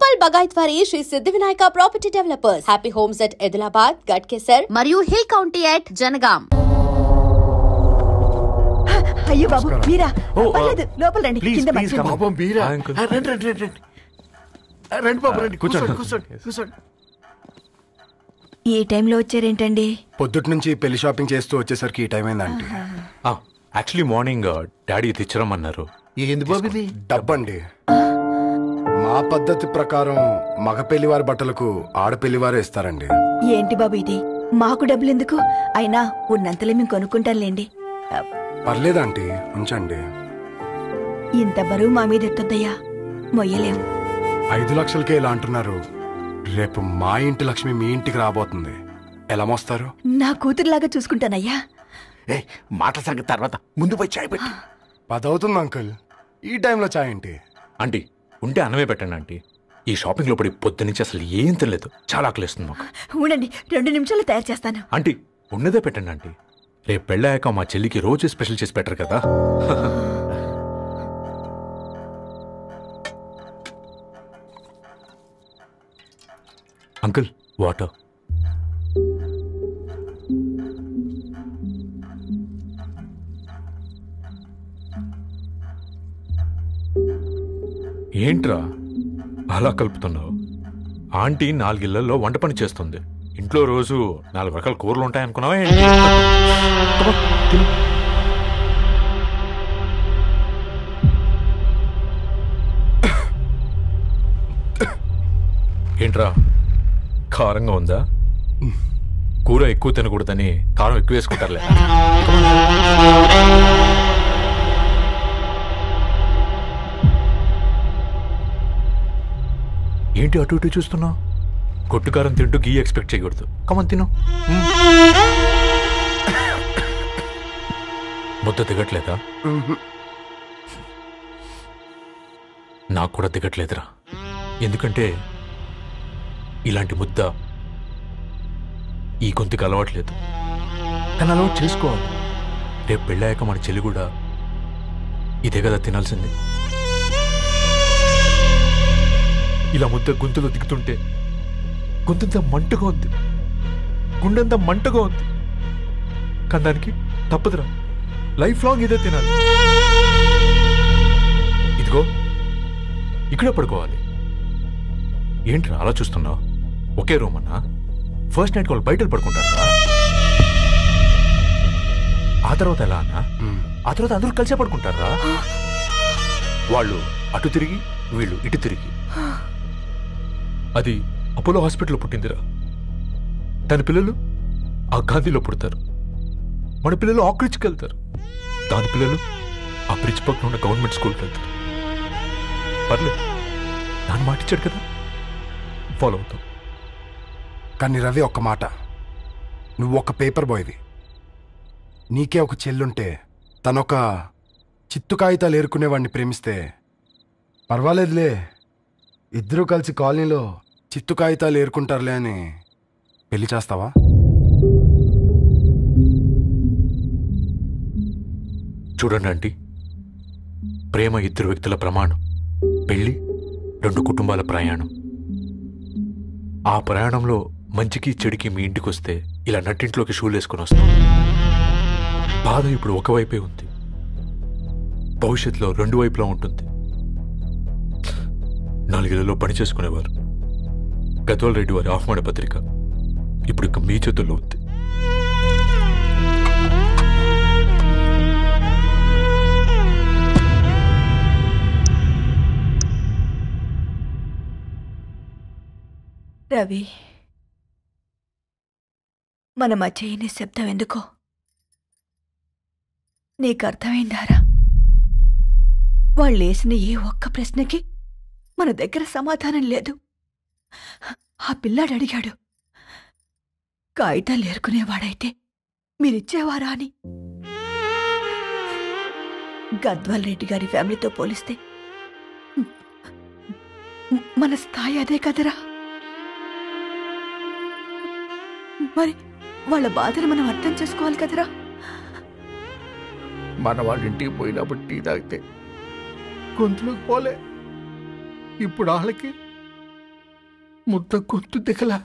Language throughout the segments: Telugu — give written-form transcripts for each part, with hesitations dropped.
Upal Bagaitwari Sri Siddhivinayaka Property Developers. Happy Homes at Edilabad, Gadkesar, Mariu Hill County at Janagam. అయ్యో బాబు మీరా పర్లేదు లోపల రండి కింద మంచం బాబు మీరా రండి బాబు రండి కూర్చోండి ఈ టైంలో వచ్చారేంటండి పొద్దుటి నుంచి పెళ్లి షాపింగ్ చేస్తూ వచ్చేసరికి ఈ టైం అయిందండి. యాక్చువల్లీ మార్నింగ్ డాడీ తెచ్చరమన్నారు. ఏంది బాబు ఇది? డబ్బండి. మా పద్ధతి ప్రకారం మగ పెళ్లివారి బట్టలకు ఆడపెళ్లివారే ఇస్తారండి. ఏంటి బాబు ఇది? మాకు డబ్బులు ఎందుకు? అయినా ఉన్నంతలే మేము కొనుక్కుంటాంలేండి. పర్లేదంటీ ఉంచండి. ఇంత బరువు మా మీద ఎత్తొద్దయ్యా, మొయ్యలేం. 5 లక్షలకే ఇలా అంటున్నారు. రేపు మా ఇంటి లక్ష్మి మీ ఇంటికి రాబోతుంది. ఎలా మోస్తారు? నా కూతురులాగా చూసుకుంటానయ్యా. మాట సంగతి తర్వాత, ముందు పోయి చాయ్ పెట్టి. 10 అవుతుంది అంకుల్, ఈ టైంలో చాయ్ ఏంటి? ఆంటీ ఉంటే అన్నమే పెట్టండి ఆంటీ. ఈ షాపింగ్ లో పడి పొద్దు నుంచి అసలు ఏం తినలేదు, చాలా ఆకలిస్తుంది మాకు. ఉండండి 2 నిమిషాలు తయారు చేస్తాను. ఆంటీ ఉన్నదే పెట్టండి ఆంటీ. రేపు పెళ్ళాక మా చెల్లికి రోజు స్పెషల్ చేసి పెట్టరు కదా. Uncle water. ఏంట్రా అలా కలుపుతున్నావు? ఆంటీ 4 ఇళ్లలో వంట పని చేస్తుంది. ఇంట్లో రోజు 4 రకాల కూరలు ఉంటాయనుకున్నావా? ఏంట్రా కారంగా ఉందా? కూర ఎక్కువ తినకూడదని కారం ఎక్కువ వేసుకుంటారులే. ఏంటి అటు ఇటు చూస్తున్నావు? కొట్టుకారం తింటూ గీ ఎక్స్పెక్ట్ చేయకూడదు. కమన్ తిను. ముద్ద దిగట్లేదా? నాకు కూడా దిగట్లేదురా. ఎందుకంటే ఇలాంటి ముద్ద ఈ గొంతుకు అలవాట్లేదు. కానీ అలవాటు చేసుకోవాలి. రేపు పెళ్ళాక మన చెల్లి కూడా ఇదే కదా తినాల్సింది. ఇలా ముద్ద గొంతులో దిగుతుంటే గొంతంతా మంటగా ఉంది, గుండెంతా మంటగా ఉంది. కానీ దానికి తప్పదురా, లైఫ్ లాంగ్ ఇదే తినాలి. ఇదిగో ఇక్కడే పడుకోవాలి. ఏంట్రా అలా చూస్తున్నావు? ఒకే రూమ్ అన్నా? ఫస్ట్ నైట్ వాళ్ళు బయటలు పడుకుంటారా? ఆ తర్వాత ఎలా అన్నా? ఆ తర్వాత అందరూ కలిసే పడుకుంటారా? వాళ్ళు అటు తిరిగి, వీళ్ళు ఇటు తిరిగి. అది అపోలో హాస్పిటల్లో పుట్టిందిరా. దాని పిల్లలు ఆ గాంధీలో పుడతారు. మన పిల్లలు ఆక్రిచ్కి వెళ్తారు. దాని పిల్లలు ఆ బ్రిడ్జ్ పక్కన ఉన్న గవర్నమెంట్ స్కూల్కి వెళ్తారు. పర్లేదు, నాన్న మాటిచ్చాడు కదా, ఫాలో అవుతాం. కానీ రవి ఒక్క మాట, నువ్వు ఒక పేపర్ బాయ్వి. నీకే ఒక చెల్లుంటే తనొక చిత్తు కాగితాలు ఏరుకునేవాడిని ప్రేమిస్తే పర్వాలేదులే, ఇద్దరూ కలిసి కాలనీలో చిత్తు కాగితాలు ఏరుకుంటారులే అని పెళ్లి చేస్తావా? చూడండి ఆంటీ, ప్రేమ 2 వ్యక్తుల ప్రమాణం, పెళ్లి 2 కుటుంబాల ప్రయాణం. ఆ ప్రయాణంలో మంచికి చెడుకి మీ ఇంటికి వస్తే ఇలా నట్టింట్లోకి షూలు వేసుకొని వస్తాం. బాధ ఇప్పుడు ఒకవైపే ఉంది, భవిష్యత్తులో 2 వైపులా ఉంటుంది. 4 ఇళ్లలో పని చేసుకునేవారు. గద్వాల్ రెడ్డి వారి ఆహ్వాన పత్రిక ఇప్పుడు ఇక మీ చేతుల్లో ఉంది. రవి, మన మధ్య ఈ నిశ్శబ్దం ఎందుకో నీకు అర్థమైందారా? వాళ్ళేసిన ఏ ఒక్క ప్రశ్నకి మన దగ్గర సమాధానం లేదు. ఆ పిల్లాడు అడిగాడు, కాగితాలు ఏరుకునేవాడైతే మీరిచ్చేవారా అని. గద్వాల్ రెడ్డి గారి ఫ్యామిలీతో పోలిస్తే మన స్థాయి అదే కదరా. మరి వాళ్ళ బాధను మనం అర్థం చేసుకోవాలి కదరా. మన వాళ్ళ ఇంటికి పోయినప్పుడు టీ తాగితే గొంతులోకి పోలే, ఇప్పుడు వాళ్ళకి ముద్ద గొంతు దిగలా.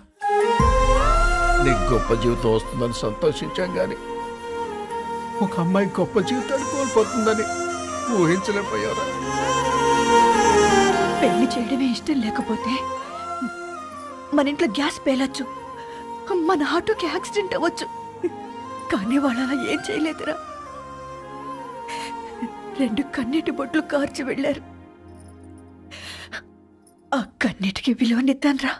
నీకు గొప్ప జీవితం వస్తుందని సంతోషించాం గాని ఒక అమ్మాయి గొప్ప జీవితాన్ని కోల్పోతుందని ఊహించలేకపోయారా? పెళ్లి చేయడమే ఇష్టం లేకపోతే మన ఇంట్లో గ్యాస్ పేలొచ్చు, మన ఆటోకి యాక్సిడెంట్ అవ్వచ్చు, కానీ వాళ్ళు అలా ఏం చేయలేదురా. 2 కన్నీటి బొట్లు కార్చి వెళ్ళారు. ఆ కన్నీటికి విలువనిద్దాన్రా.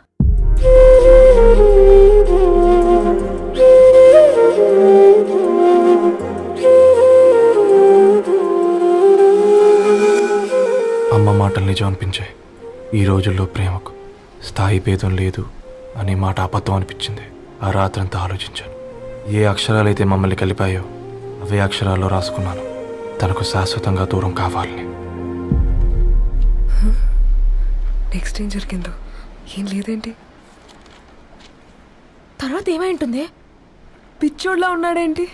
అమ్మ మాటలు నిజం అనిపించాయి. ఈ రోజుల్లో ప్రేమకు స్థాయి భేదం లేదు అనే మాట అబద్ధం అనిపించింది. ఆ రాత్రంతా ఆలోచించాను. ఏ అక్షరాలైతే మమ్మల్ని కలిపాయో అవే అక్షరాల్లో రాసుకున్నాను, తనకు శాశ్వతంగా దూరం కావాలని. నెక్స్ట్ ఏం జరిగిందో ఏం లేదేంటి? తర్వాత ఏమైంటుంది? పిచ్చోడ్లా ఉన్నాడేంటి?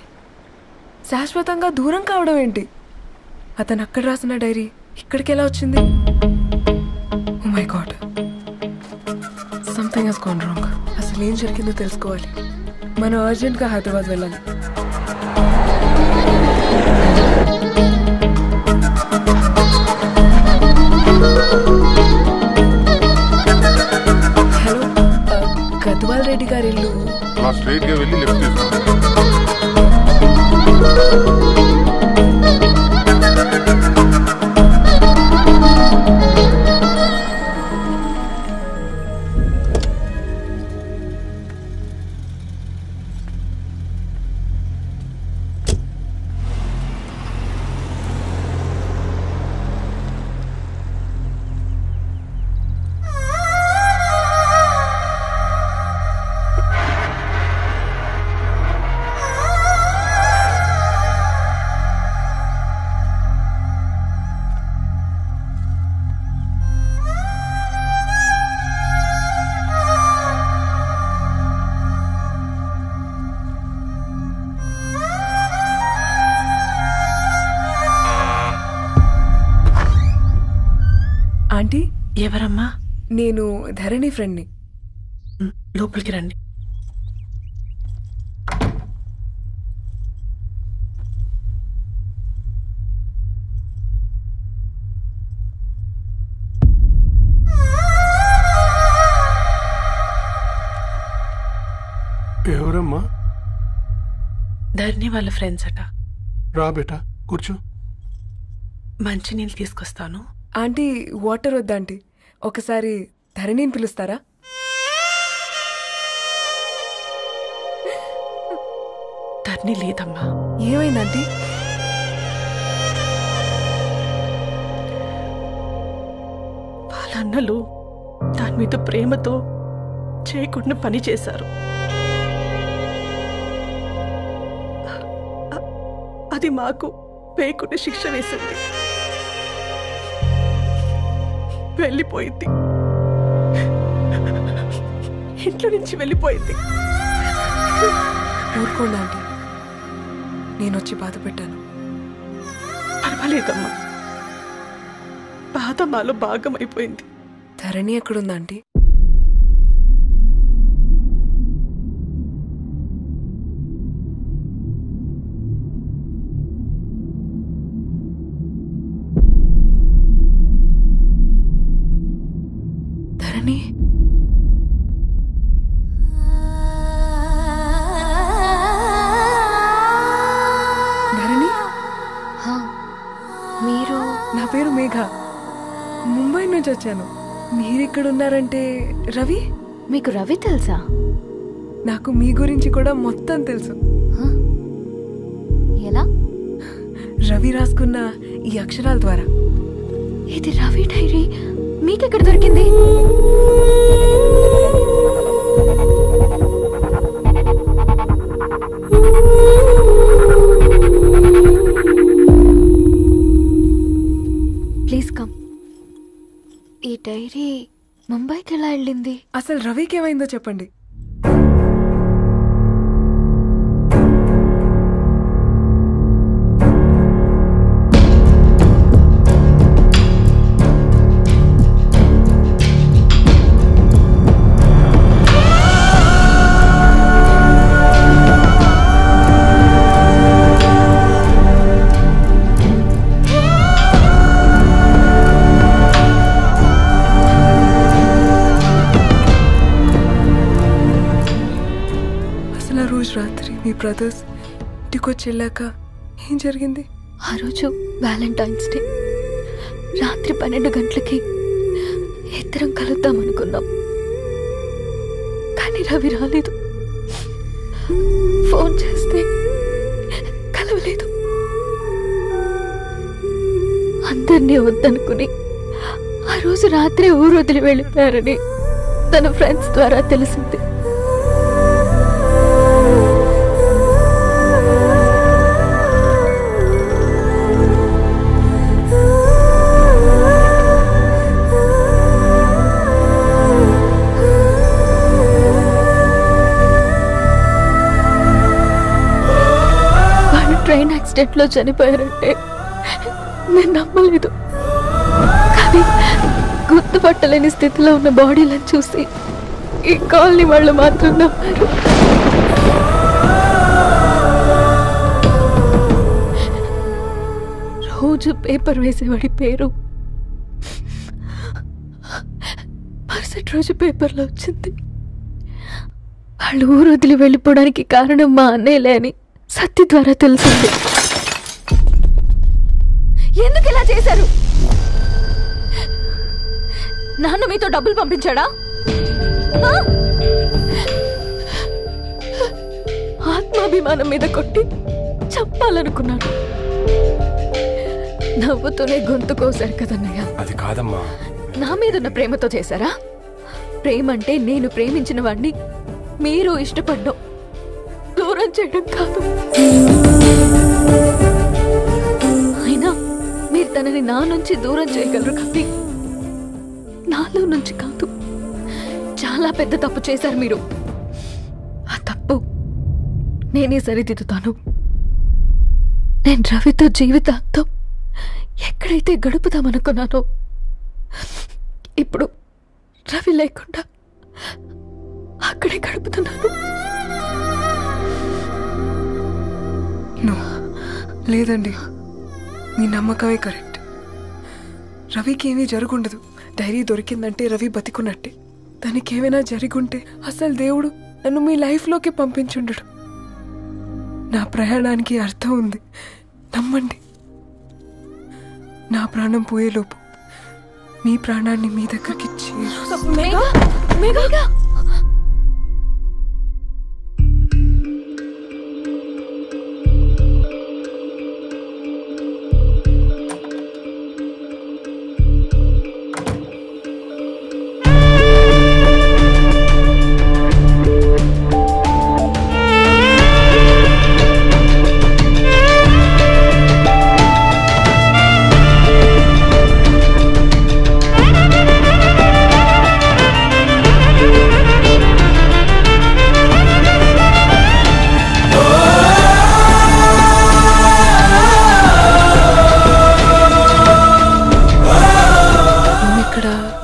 శాశ్వతంగా దూరం కావడం ఏంటి? అతను అక్కడ రాసిన డైరీ ఇక్కడికి ఎలా వచ్చింది? Oh my God, something has gone wrong. అసలు ఏం జరిగిందో తెలుసుకోవాలి. మనం అర్జెంట్గా హైదరాబాద్ వెళ్ళాలి. హలో, గద్వాల్ రెడ్డి గారి ఇల్లు. స్ట్రైట్ గా వెళ్ళి లెఫ్ట్ తీసుకోండి. ఆంటీ, ఎవరమ్మా? నేను ధరణి ఫ్రెండ్ని. లోపలికి రండి. ఎవరమ్మా? ధరణి వాళ్ళ ఫ్రెండ్స్ అట. రా బేటా, కూర్చో. మంచినీళ్ళు తీసుకొస్తాను. ఆంటీ, వాటర్ వద్దాంటీ, ఒకసారి ధరణిని పిలుస్తారా? ధరణి లేదమ్మా. ఏమైందంటీ? వాళ్ళ అన్నలు దాని మీద ప్రేమతో చేయకుండా పని చేశారు. అది మాకు పేయకుండా శిక్ష వేసింది. వెళ్ళిపోయింది, ఇంట్లో నుంచి వెళ్ళిపోయింది. ఊరుకోండి ఆంటీ, నేను వచ్చి బాధ పెట్టాను. పర్వాలేదమ్మా, బాధ మాలో భాగమైపోయింది. ధరణి ఎక్కడుందా ఆంటీ? ధరణి, ధరణి, మీరు? నా పేరు మేఘ, ముంబై నుంచి వచ్చాను. మీరిక్కడున్నారంటే రవి? మీకు రవి తెలుసా? నాకు మీ గురించి కూడా మొత్తం తెలుసు. ఎలా? రవి రాసుకున్న ఈ అక్షరాల ద్వారా. ఇది రవి డైరీ మీకెక్కడ దొరికింది? Please come. ఈ డైరీ ముంబైకి ఎలా వెళ్ళింది? అసలు రవికి ఏమైందో చెప్పండి. రోజు రాత్రి మీ బ్రదర్స్ ఇంటికొచ్చి వెళ్ళాక ఏం జరిగింది? ఆ రోజు వ్యాలంటైన్స్ డే రాత్రి 12 గంటలకి ఇద్దరం కలుద్దాం అనుకున్నాం. కానీ రవి రాలేదు. ఫోన్ చేస్తే కలవలేదు. అందరినీ వద్దనుకుని ఆ రోజు రాత్రి ఊరు వదిలి వెళ్ళిపోయారని తన ఫ్రెండ్స్ ద్వారా తెలిసింది. ట్రైన్ యాక్సిడెంట్ లో చనిపోయారంటే నేను నమ్మలేదు. కానీ గుర్తుపట్టలేని స్థితిలో ఉన్న బాడీలను చూసి ఈ కాలనీ వాళ్ళు మాత్రం నమ్మారు. రోజు పేపర్ వేసేవాడి పేరు మరుసటి రోజు పేపర్లో వచ్చింది. వాళ్ళు ఊరు వదిలి వెళ్ళిపోవడానికి కారణం మా అన్నయ్యలే అని సత్య ద్వారా తెలిసింది. ఎందుకు ఇలా చేశారు? నాన్న మీతో డబ్బులు పంపించాడా? ఆత్మాభిమానం మీద కొట్టి చెప్పాలనుకున్నాను. నవ్వుతూనే గొంతు కోసారు కదన్నయ్య. అది కాదమ్మా. నా మీదున్న ప్రేమతో చేశారా? ప్రేమంటే నేను ప్రేమించిన వాడిని మీరు ఇష్టపడ్డం, దూరం చేయడం కాదు. అయినా మీరు తనని నా నుంచి దూరం చేయగలరు కానీ నాలో నుంచి కాదు. చాలా పెద్ద తప్పు చేశారు మీరు. ఆ తప్పు నేనే సరిదిద్దుతాను. నేను రవితో జీవితాంతం ఎక్కడైతే గడుపుదామనుకున్నానో ఇప్పుడు రవి లేకుండా అక్కడే గడుపుతున్నాను. లేదండి, మీ నమ్మకమే కరెక్ట్. రవికి ఏమీ జరుగుండదు. డైరీ దొరికిందంటే రవి బతికున్నట్టే. తనకేమైనా జరిగుంటే అసలు దేవుడు నన్ను మీ లైఫ్లోకి పంపించుండడు. నా ప్రయాణానికి అర్థం ఉంది, నమ్మండి. నా ప్రాణం పోయేలోపు మీ ప్రాణాన్ని మీ దగ్గరికి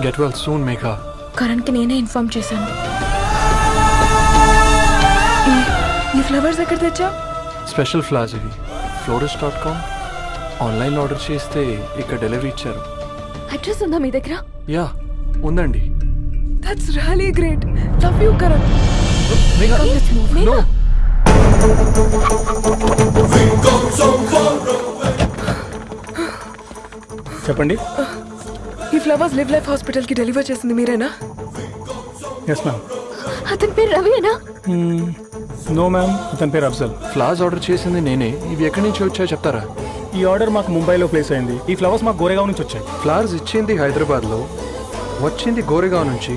Get well soon, Megha. కరణ్కి నేనే ఇన్ఫార్మ్ చేశాను. ఈ ఫ్లవర్స్ ఎక్కడ తెచ్చా? స్పెషల్ ఫ్లవర్స్ ఇవి. florist.com ఆన్లైన్ ఆర్డర్ చేస్తే ఇక్కడ డెలివరీ ఇచ్చారు. అడ్రస్ ఉందా మీ దగ్గర? యా ఉందండి. That's really great. Love you, Karan. Megha, no. చెప్పండి. ఈ ఫ్లవర్స్ లివ్ లైఫ్ హాస్పిటల్ కి డెలివర్ చేసింది మీరేనా? Yes ma'am. అతని పేరు రవియేనా? నో మ్యామ్, అతని పేరు అఫ్జల్. ఫ్లవర్స్ ఆర్డర్ చేసింది నేనే. ఇవి ఎక్కడి నుంచి వచ్చాయో చెప్తారా? ఈ ఆర్డర్ మాకు ముంబైలో ప్లేస్ అయింది. ఈ ఫ్లవర్స్ మాకు గోరేగావ్ నుంచి వచ్చాయి. ఫ్లవర్స్ ఇచ్చింది హైదరాబాద్లో, వచ్చింది గోరేగావ్ నుంచి.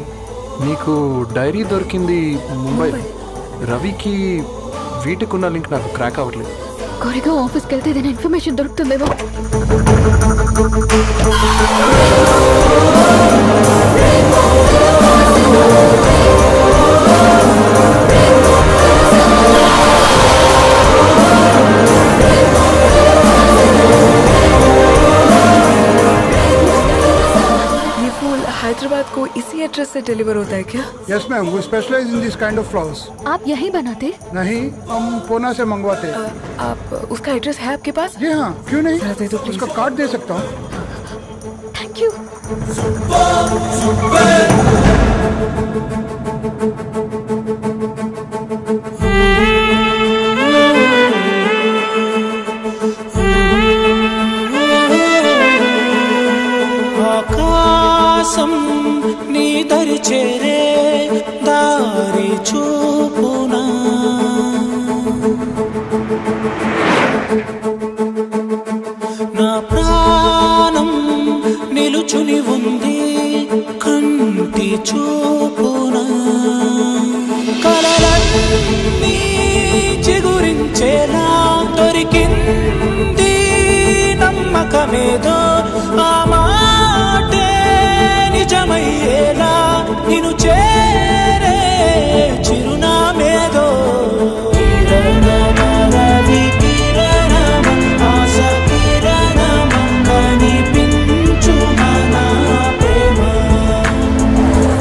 మీకు డైరీ దొరికింది ముంబై. రవికి వీటికున్న లింక్ నాకు క్రాక్ అవ్వట్లేదు. గోరేగావ్ ఆఫీస్కి వెళ్తే ఏదైనా ఇన్ఫర్మేషన్ దొరుకుతుందేమో. हैदराबाद को इसी एड्रेस से डिलीवर होता है क्या? यस मैम, वो specialise in this kind of flowers. आप यहीं बनाते? नहीं, हम पूना से मंगवाते हैं. आप उसका एड्रेस है आपके पास? जी हाँ, क्यों नहीं. दे दो, उसका कार्ड दे सकता हूँ. Thank you. మేదో ఆ మాటే నిజమయ్యేలా నిన్ను చేరే చిరునామేదో రవి కిరణమ ఆశ కిరణమ కనిపించు మన ప్రేమ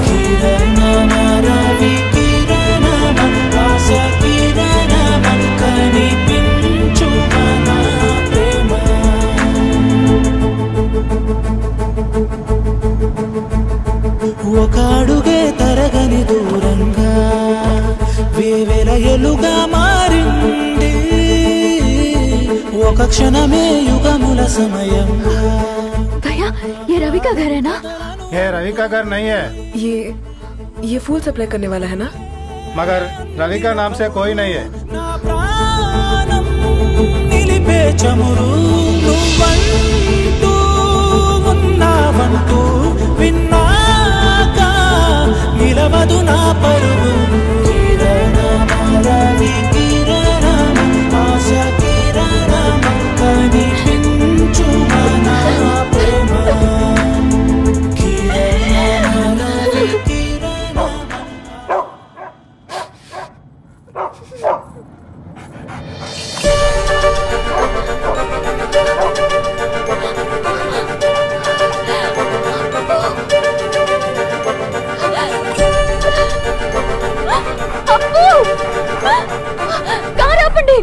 కిరణమ రవి కిరణమ ఆశ కిరణమ కనిపించు మన ప్రేమ ఒక అడుగే తరగని దూరంగా వేవేల ఎలుగా మారింది ఒక క్షణమే యుగముల సమయంగా भैया ये रवि का घर है ना? ये रवि का घर नहीं है, ये फूल सप्लाई करने वाला है ना? मगर रवि का नाम से कोई नहीं है। నా ప్రాణం నిలిపే చమురు నువ్వంటూ ఉన్నావంటూ విన్నాక నిలవదు నా పరువు కిరణమ రవి కిరణమ ఆశ కిరణమ కనిపించు మన ప్రేమ కిరణమ రవి కిరణమ అప్పు కారు ఆపండి.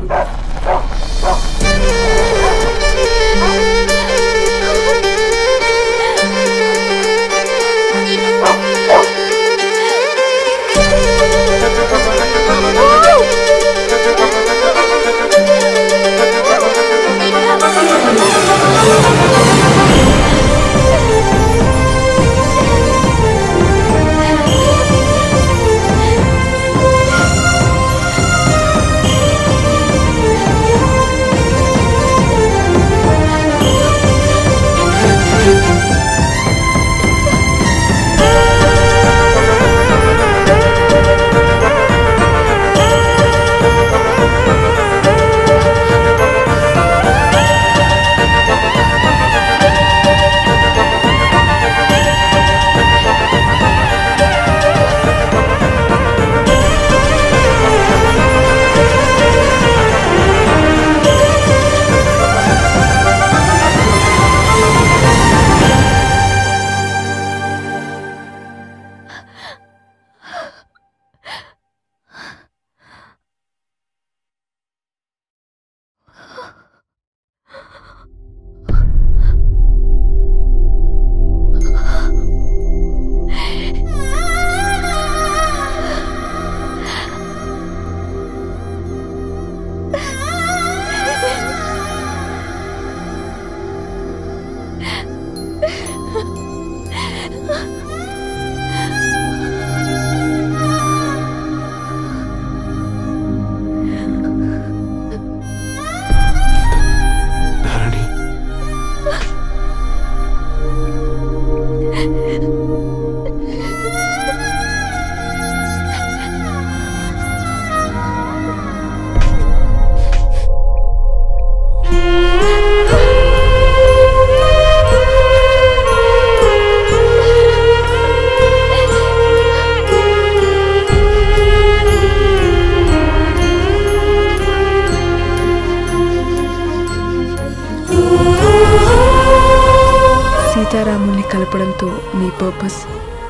సీతారాముల్ని కలపడంతో నీ పర్పస్,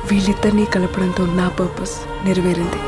వీళ్ళిద్దరినీ కలపడంతో నా పర్పస్ నెరవేరింది.